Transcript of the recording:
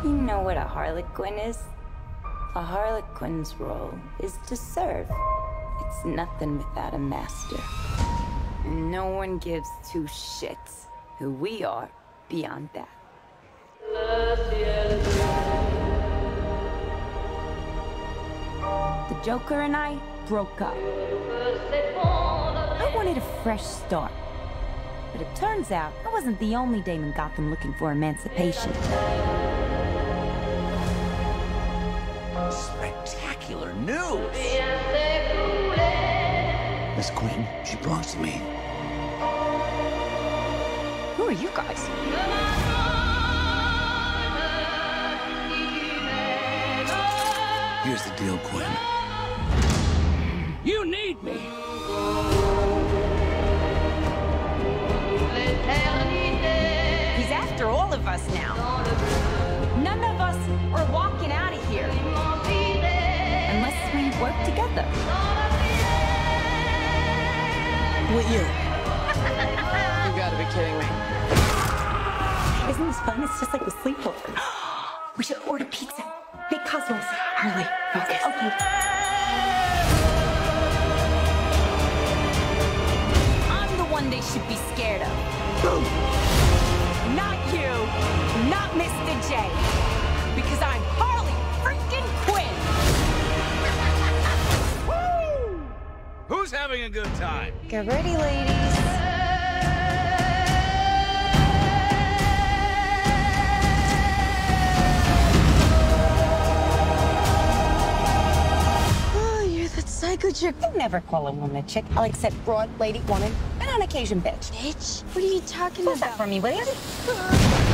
You know what a Harley Quinn is? A Harley Quinn's role is to serve. It's nothing without a master. No one gives two shits who we are beyond that. The Joker and I broke up. I wanted a fresh start. But it turns out I wasn't the only dame in Gotham looking for emancipation. Spectacular news! Miss Quinn, she belongs to me. Who are you guys? Here's the deal, Quinn. You need me! He's after all of us now. None of us are walking out of here unless we work together. With you? You gotta be kidding me. Isn't this fun? It's just like the sleepover. We should order pizza. Big cosmos. Harley, focus. Okay. I'm the one they should be scared of. Not you, not Mr. J. Because I'm Harley freaking Quinn. Woo! Who's having a good time? Get ready, ladies. Psycho chick. I never call a woman a chick. I'll accept broad, lady, woman, and on occasion, bitch. Bitch? What are you talking What's about? that for me, will you?